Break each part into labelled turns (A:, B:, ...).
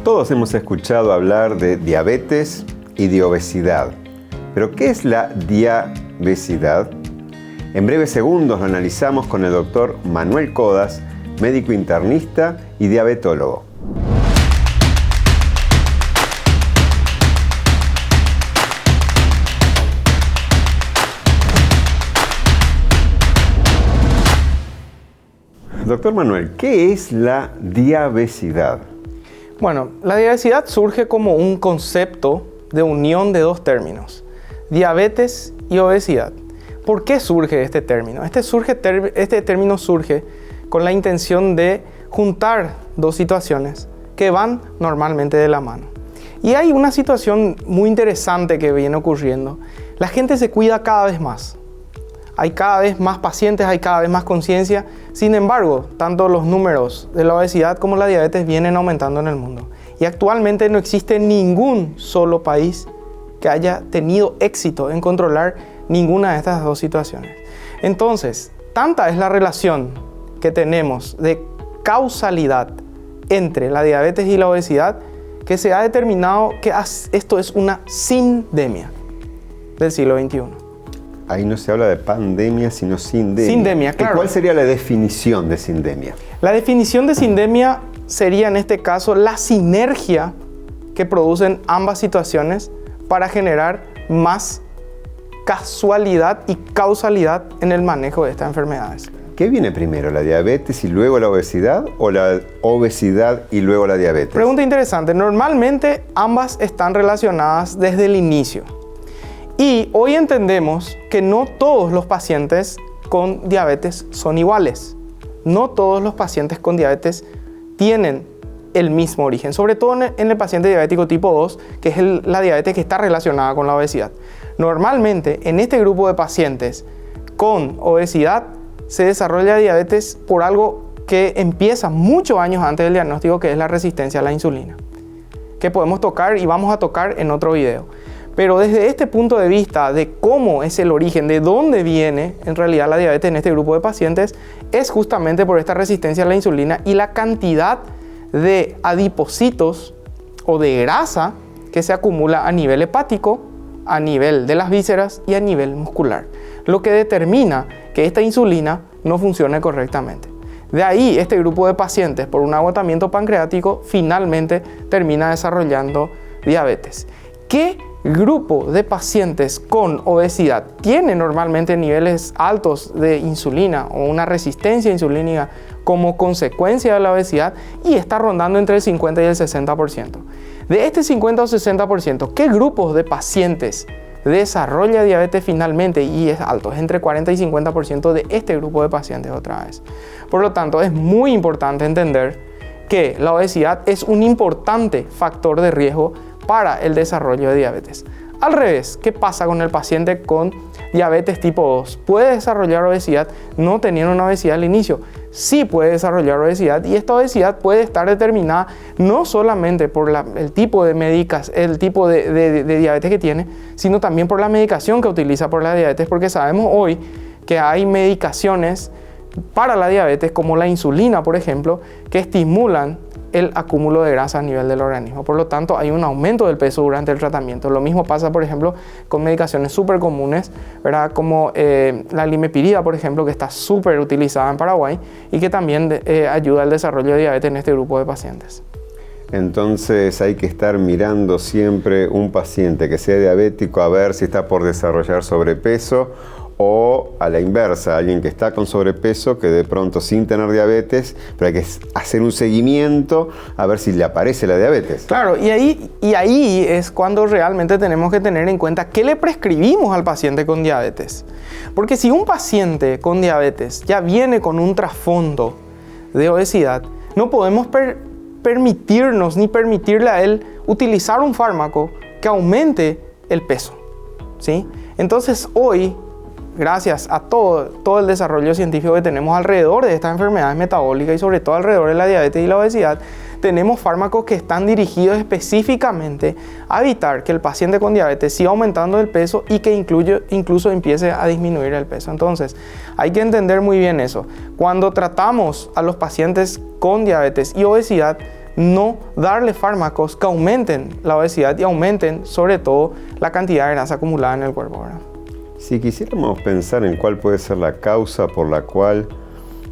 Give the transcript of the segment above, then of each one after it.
A: Todos hemos escuchado hablar de diabetes y de obesidad. ¿Pero qué es la diabesidad? En breves segundos lo analizamos con el doctor Manuel Codas, médico internista y diabetólogo. Doctor Manuel, ¿qué es la diabesidad?
B: Bueno, la diabesidad surge como un concepto de unión de dos términos, diabetes y obesidad. ¿Por qué surge este término? Este término surge con la intención de juntar dos situaciones que van normalmente de la mano. Y hay una situación muy interesante que viene ocurriendo. La gente se cuida cada vez más. Hay cada vez más pacientes, hay cada vez más conciencia. Sin embargo, tanto los números de la obesidad como la diabetes vienen aumentando en el mundo. Y actualmente no existe ningún solo país que haya tenido éxito en controlar ninguna de estas dos situaciones. Entonces, tanta es la relación que tenemos de causalidad entre la diabetes y la obesidad que se ha determinado que esto es una sindemia del siglo XXI.
A: Ahí no se habla de pandemia, sino sindemia.
B: Sindemia, claro.
A: ¿Cuál sería la definición de sindemia?
B: La definición de sindemia sería en este caso la sinergia que producen ambas situaciones para generar más casualidad y causalidad en el manejo de estas enfermedades.
A: ¿Qué viene primero, la diabetes y luego la obesidad o la obesidad y luego la diabetes?
B: Pregunta interesante. Normalmente ambas están relacionadas desde el inicio. Y hoy entendemos que no todos los pacientes con diabetes son iguales. No todos los pacientes con diabetes tienen el mismo origen, sobre todo en el paciente diabético tipo 2, que es la diabetes que está relacionada con la obesidad. Normalmente, en este grupo de pacientes con obesidad, se desarrolla diabetes por algo que empieza muchos años antes del diagnóstico, que es la resistencia a la insulina, que podemos tocar y vamos a tocar en otro video. Pero desde este punto de vista de cómo es el origen, de dónde viene en realidad la diabetes en este grupo de pacientes, es justamente por esta resistencia a la insulina y la cantidad de adipocitos o de grasa que se acumula a nivel hepático, a nivel de las vísceras y a nivel muscular, lo que determina que esta insulina no funcione correctamente. De ahí este grupo de pacientes por un agotamiento pancreático finalmente termina desarrollando diabetes. ¿Qué grupo de pacientes con obesidad tiene normalmente niveles altos de insulina o una resistencia insulínica como consecuencia de la obesidad y está rondando entre el 50 y el 60%? De este 50 o 60%, ¿qué grupos de pacientes desarrolla diabetes finalmente y es alto? Es entre 40 y 50% de este grupo de pacientes otra vez. Por lo tanto, es muy importante entender que la obesidad es un importante factor de riesgo para el desarrollo de diabetes. Al revés, ¿qué pasa con el paciente con diabetes tipo 2? ¿Puede desarrollar obesidad no teniendo una obesidad al inicio? Sí puede desarrollar obesidad y esta obesidad puede estar determinada no solamente por el tipo de de diabetes que tiene, sino también por la medicación que utiliza por la diabetes, porque sabemos hoy que hay medicaciones para la diabetes como la insulina, por ejemplo, que estimulan el acúmulo de grasa a nivel del organismo. Por lo tanto, hay un aumento del peso durante el tratamiento. Lo mismo pasa, por ejemplo, con medicaciones súper comunes, ¿verdad? Como la limepirida, por ejemplo, que está súper utilizada en Paraguay y que también ayuda al desarrollo de diabetes en este grupo de pacientes.
A: Entonces hay que estar mirando siempre un paciente que sea diabético a ver si está por desarrollar sobrepeso, o a la inversa, alguien que está con sobrepeso, que de pronto sin tener diabetes, pero hay que hacer un seguimiento a ver si le aparece la diabetes.
B: Claro, y ahí es cuando realmente tenemos que tener en cuenta qué le prescribimos al paciente con diabetes. Porque si un paciente con diabetes ya viene con un trasfondo de obesidad, no podemos permitirnos ni permitirle a él utilizar un fármaco que aumente el peso, ¿sí? Entonces hoy, gracias a todo el desarrollo científico que tenemos alrededor de estas enfermedades metabólicas y sobre todo alrededor de la diabetes y la obesidad, tenemos fármacos que están dirigidos específicamente a evitar que el paciente con diabetes siga aumentando el peso y que incluso empiece a disminuir el peso. Entonces, hay que entender muy bien eso. Cuando tratamos a los pacientes con diabetes y obesidad, no darle fármacos que aumenten la obesidad y aumenten sobre todo la cantidad de grasa acumulada en el cuerpo, ¿verdad?
A: Si quisiéramos pensar en cuál puede ser la causa por la cual,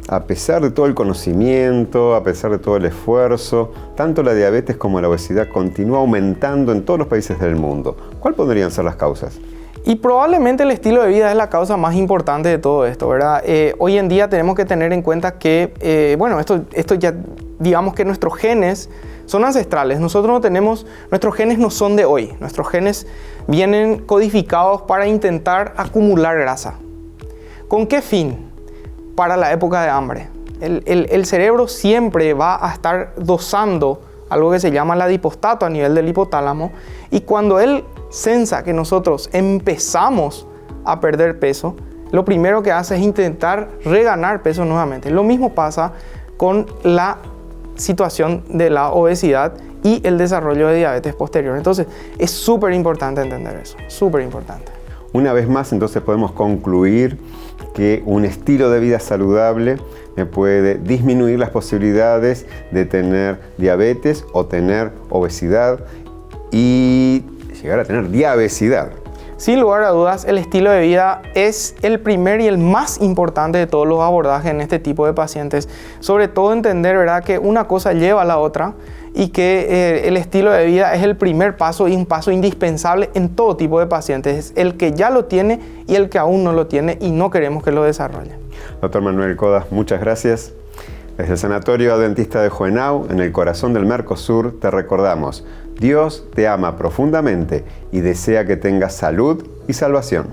A: a pesar de todo el conocimiento, a pesar de todo el esfuerzo, tanto la diabetes como la obesidad continúa aumentando en todos los países del mundo, ¿cuáles podrían ser las causas?
B: Y probablemente el estilo de vida es la causa más importante de todo esto, ¿verdad? Hoy en día tenemos que tener en cuenta que, bueno, esto ya, digamos que nuestros genes son ancestrales. Nosotros no tenemos, nuestros genes no son de hoy. Nuestros genes vienen codificados para intentar acumular grasa. ¿Con qué fin? Para la época de hambre. El cerebro siempre va a estar dosando algo que se llama el adipostato a nivel del hipotálamo, y cuando él sensa que nosotros empezamos a perder peso, lo primero que hace es intentar reganar peso nuevamente. Lo mismo pasa con la situación de la obesidad y el desarrollo de diabetes posterior. Entonces, es súper importante entender eso, súper importante.
A: Una vez más, entonces podemos concluir que un estilo de vida saludable puede disminuir las posibilidades de tener diabetes o tener obesidad y llegar a tener diabesidad.
B: Sin lugar a dudas, el estilo de vida es el primer y el más importante de todos los abordajes en este tipo de pacientes. Sobre todo entender, ¿verdad?, que una cosa lleva a la otra y que el estilo de vida es el primer paso y un paso indispensable en todo tipo de pacientes. El que ya lo tiene y el que aún no lo tiene y no queremos que lo desarrolle.
A: Doctor Manuel Codas, muchas gracias. Desde el Sanatorio Adventista de Juvenau, en el corazón del Mercosur, te recordamos: Dios te ama profundamente y desea que tengas salud y salvación.